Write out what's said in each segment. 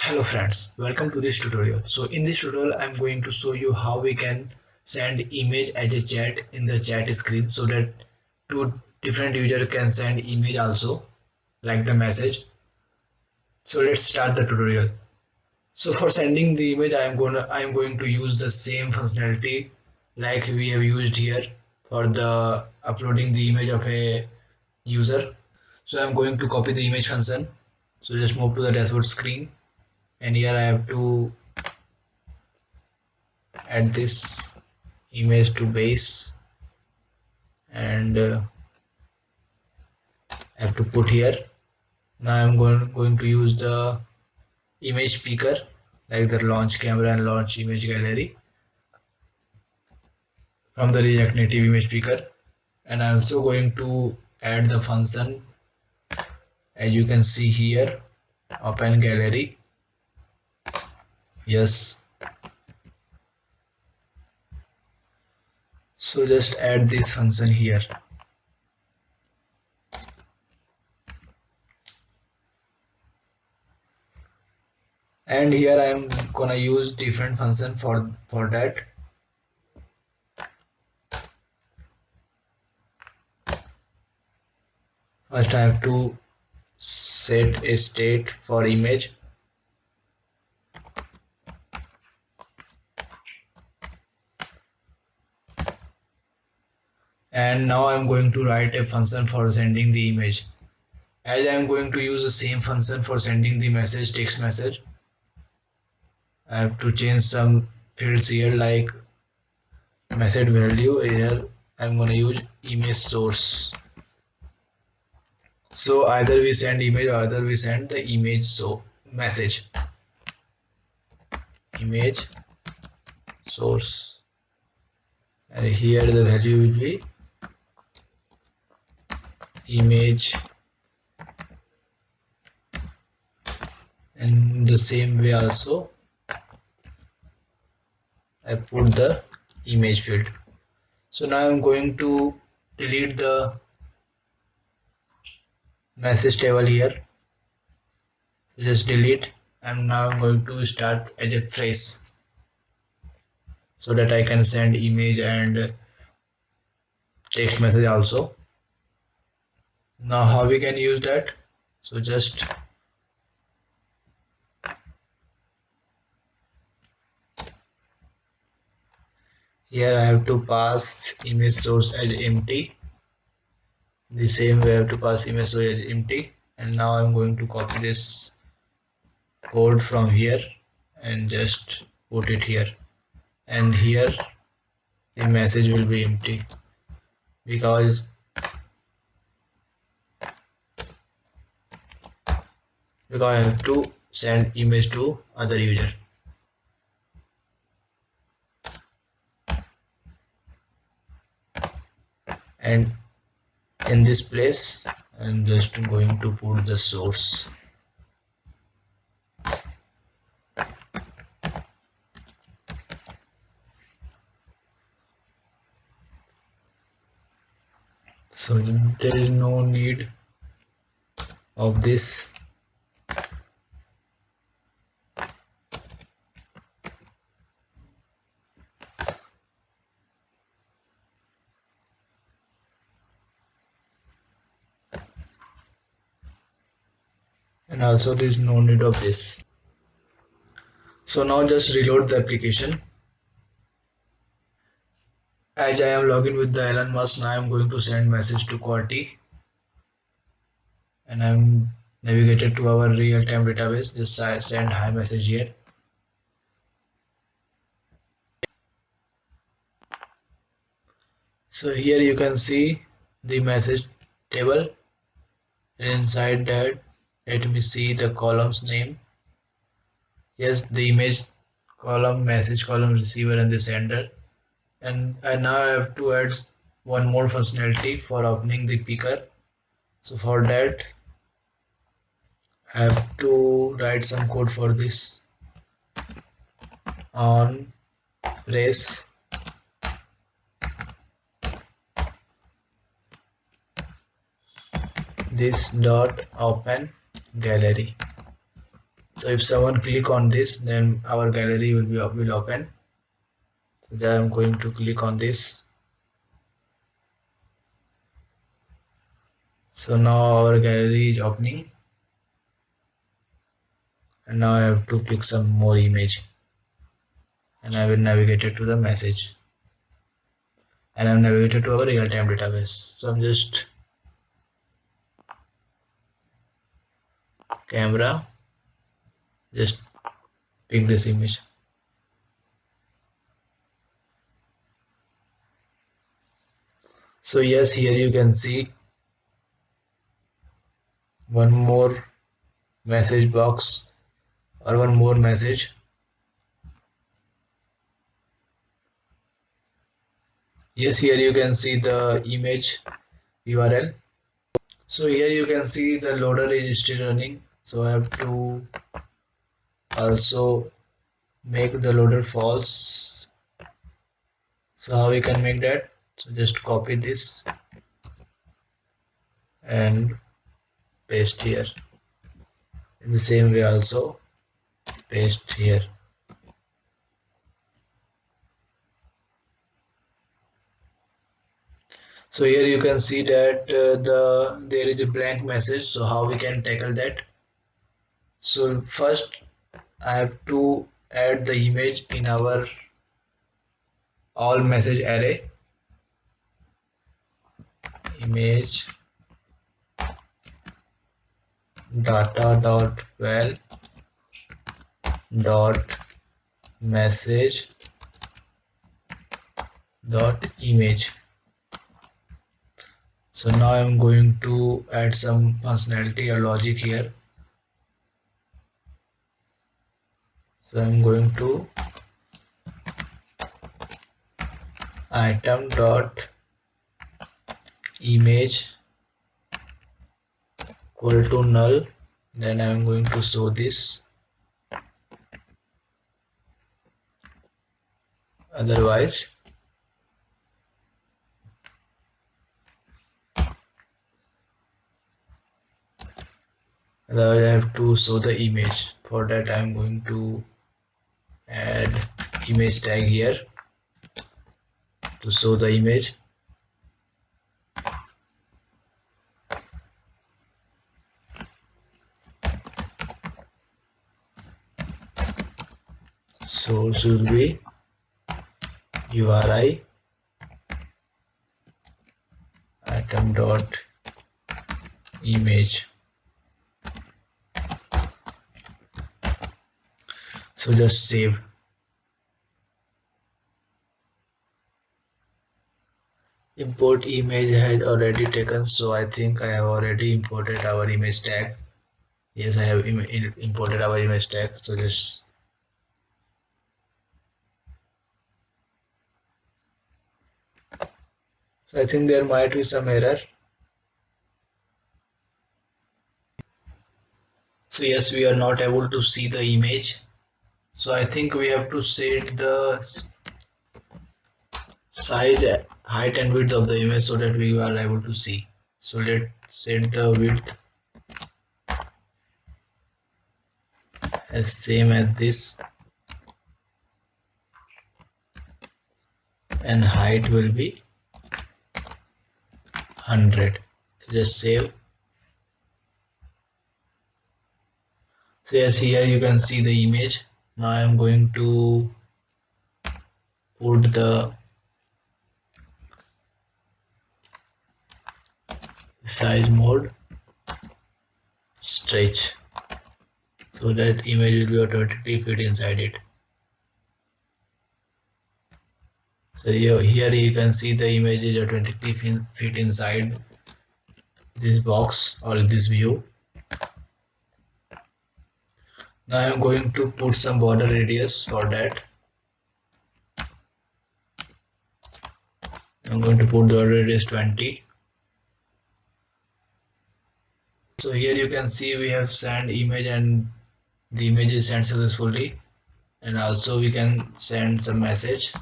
Hello friends, welcome to this tutorial. So in this tutorial I'm going to show you how we can send image as a chat in the chat screen so that two different users can send image also like the message. So let's start the tutorial. So for sending the image I'm going to use the same functionality like we have used here for the uploading the image of a user. So I'm going to copy the image function. So just move to the dashboard screen and here I have to add this image to base and I have to put here. Now I'm going to use the image picker like the launch camera and launch image gallery from the React Native image picker, and I'm also going to add the function as you can see here, open gallery. Yes, so just add this function here. And here I am gonna use different function for that. First I have to set a state for image, and now I'm going to write a function for sending the image. As I'm going to use the same function for sending the message, text message, I have to change some fields here like message value. Here I'm going to use image source. So either we send image or either we send the image message. Image source, and here the value will be image, and the same way also I put the image field. So now I'm going to delete the message table here. So just delete, and now I'm going to start as a phrase so that I can send image and text message also. Now how we can use that? So just here I have to pass image source as empty. The same way I have to pass image source as empty, and now I'm going to copy this code from here and just put it here, and here the message will be empty because I have to send image to other user. And in this place I'm just going to put the source. So there is no need of this. And also there is no need of this. So now just reload the application. As I am logged in with the Elon Musk, now I am going to send message to Corty, and I'm navigated to our real-time database. Just send hi message here. So here you can see the message table, and inside that let me see the columns name. Yes, the image column, message column, receiver, and the sender. And now I have to add one more functionality for opening the picker. So for that I have to write some code for this. On press this dot open gallery. So if someone click on this, then our gallery will open. So there I'm going to click on this. So now our gallery is opening, and now I have to pick some more image, and I will navigate it to the message, and I'm navigated to our real-time database. So I'm just camera, just pick this image. So yes, here you can see one more message box or one more message. Yes, here you can see the image URL. So here you can see the loader is still running. So I have to also make the loader false. So how we can make that? So just copy this and paste here. In the same way also paste here. So here you can see that there is a blank message. So how we can tackle that? So first I have to add the image in our all message array. Image data dot val dot message dot image. So now I'm going to add some functionality or logic here. So I'm going to item dot image equal to null. Then I'm going to show this. Otherwise I have to show the image. For that I'm going to add image tag here to show the image. Source will be URI item dot image. So just save. Import image has already taken, so I think I have already imported our image tag. Yes, I have imported our image tag. So just so I think there might be some error. So yes, we are not able to see the image. So I think we have to set the size, height and width of the image so that we are able to see. So let's set the width as same as this, and height will be 100. So just save. So yes, here you can see the image. Now I am going to put the size mode stretch so that image will be automatically fit inside it. So here you can see the image is automatically fit inside this box or this view. Now I am going to put some border radius. For that I'm going to put the border radius 20. So here you can see we have sent image and the image is sent successfully, and also we can send some message.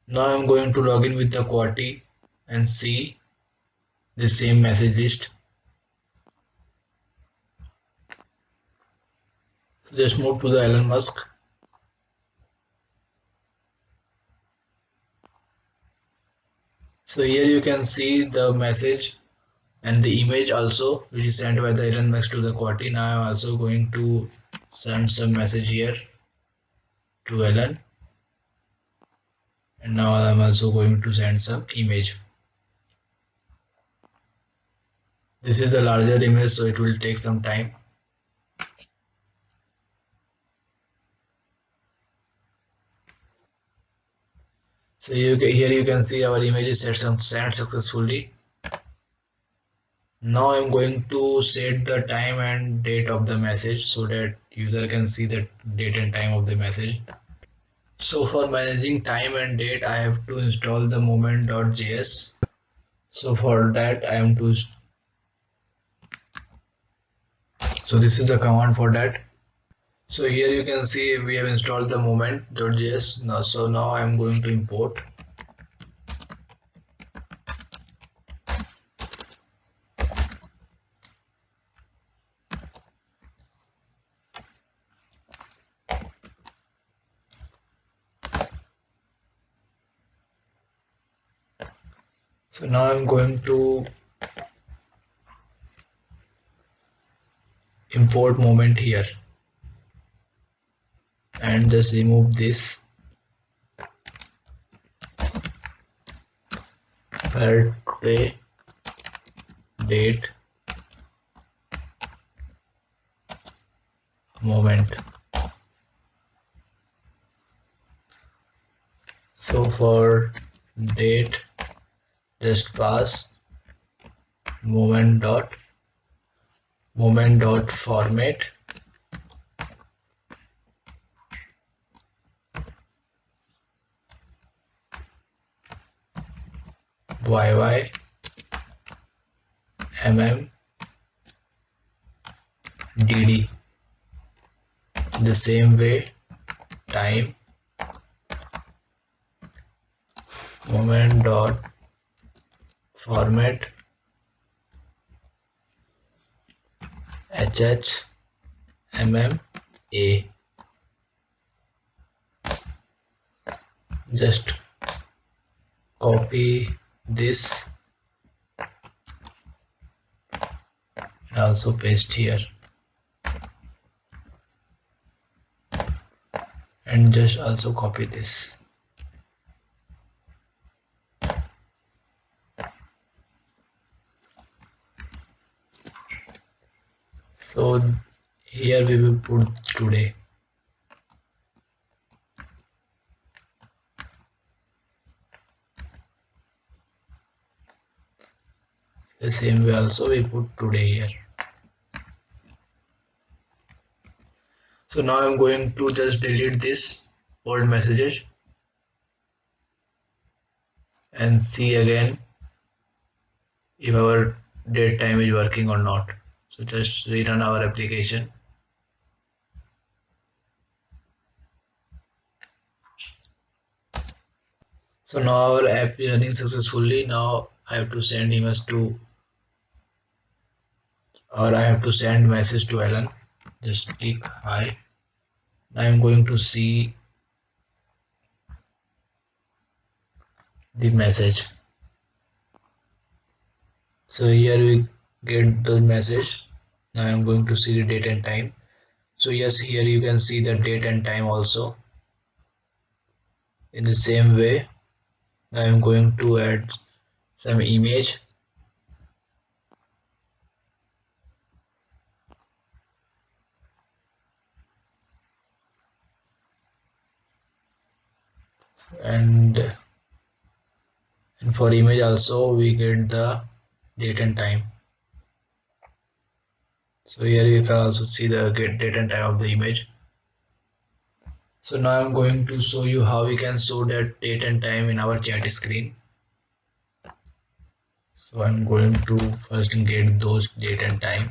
Now I'm going to log in with the Qwerty and see the same message list. Just move to the Elon Musk. So here you can see the message and the image also, which is sent by the Elon Musk to the Quati. Now I'm also going to send some message here to Elon, and now I'm also going to send some image. This is the larger image, so it will take some time. So here you can see our image is sent successfully. Now I'm going to set the time and date of the message so that user can see the date and time of the message. So for managing time and date, I have to install the moment.js. So for that, so this is the command for that. So here you can see we have installed the moment.js. Now I'm going to import. So now I'm going to import moment here and just remove this per today date moment. So for date, just pass moment dot format dd. The same way, time moment.format a. Just copy this and also paste here, and just also copy this. So here we will put today. The same way also we put today here. So now I'm going to just delete this old messages and see again if our date time is working or not. So just rerun our application. So now our app is running successfully. Now I have to send emails to, or I have to send message to Alan. Just click hi. Now I'm going to see the message. So here we get the message. Now I'm going to see the date and time. So yes, here you can see the date and time also. In the same way, I am going to add some image. And for image also we get the date and time. So here you can also see the date and time of the image. So now I'm going to show you how we can show that date and time in our chat screen. So I'm going to first get those date and time.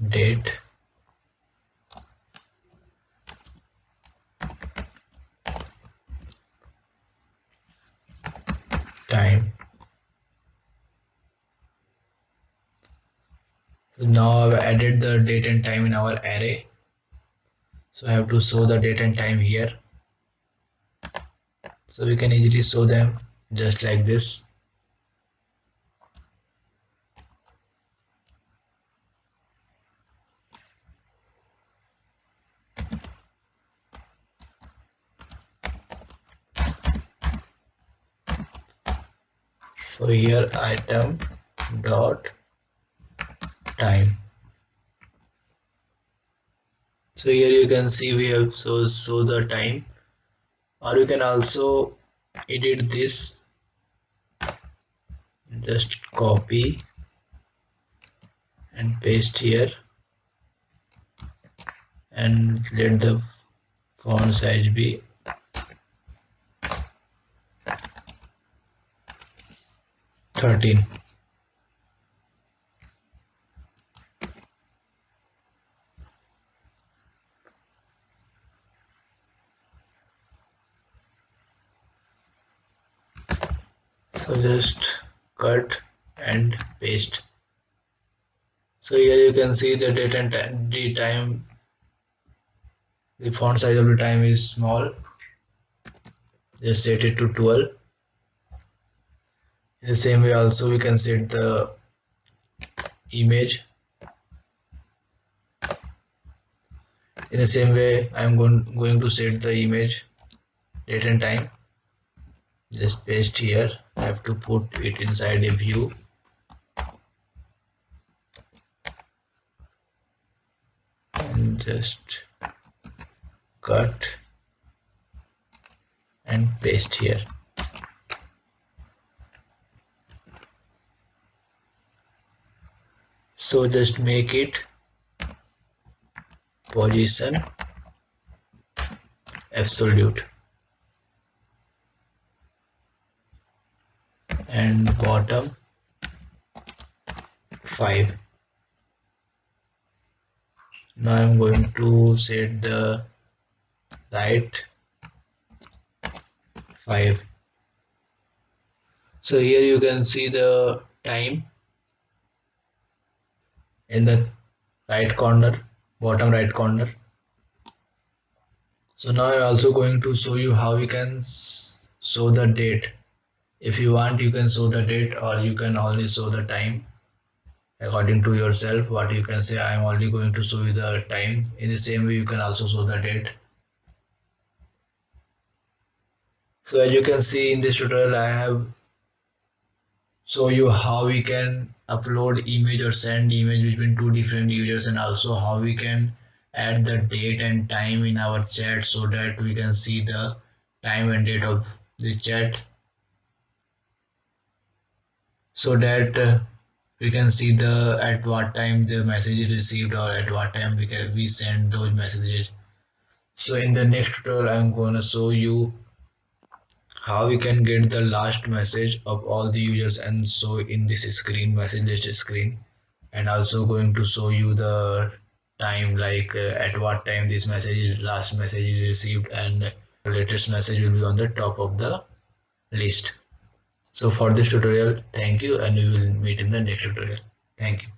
Date, time. So now I've added the date and time in our array. So I have to show the date and time here. So we can easily show them just like this. So here item dot time. So here you can see we have so the time, or you can also edit this. Just copy and paste here and let the font size be 13. So just cut and paste. So here you can see the date and time, the font size of the time is small. Just set it to 12. In the same way also we can set the image. In the same way I'm going to set the image date and time. Just paste here. I have to put it inside a view. And just cut and paste here. So just make it position absolute and bottom 5. Now I'm going to set the right 5. So here you can see the time in the right corner, bottom right corner. So now I'm also going to show you how we can show the date. If you want, you can show the date, or you can only show the time according to yourself. What you can say, I'm only going to show you the time. In the same way you can also show the date. So as you can see in this tutorial, I have show you how we can upload image or send image between two different users, and also how we can add the date and time in our chat so that we can see the time and date of the chat, so that we can see the at what time the message is received, or at what time we send those messages. So in the next tutorial I'm gonna show you how we can get the last message of all the users and show in this screen, message list screen, and also going to show you the time, like at what time this last message is received, and the latest message will be on the top of the list. So for this tutorial, thank you, and we will meet in the next tutorial. Thank you.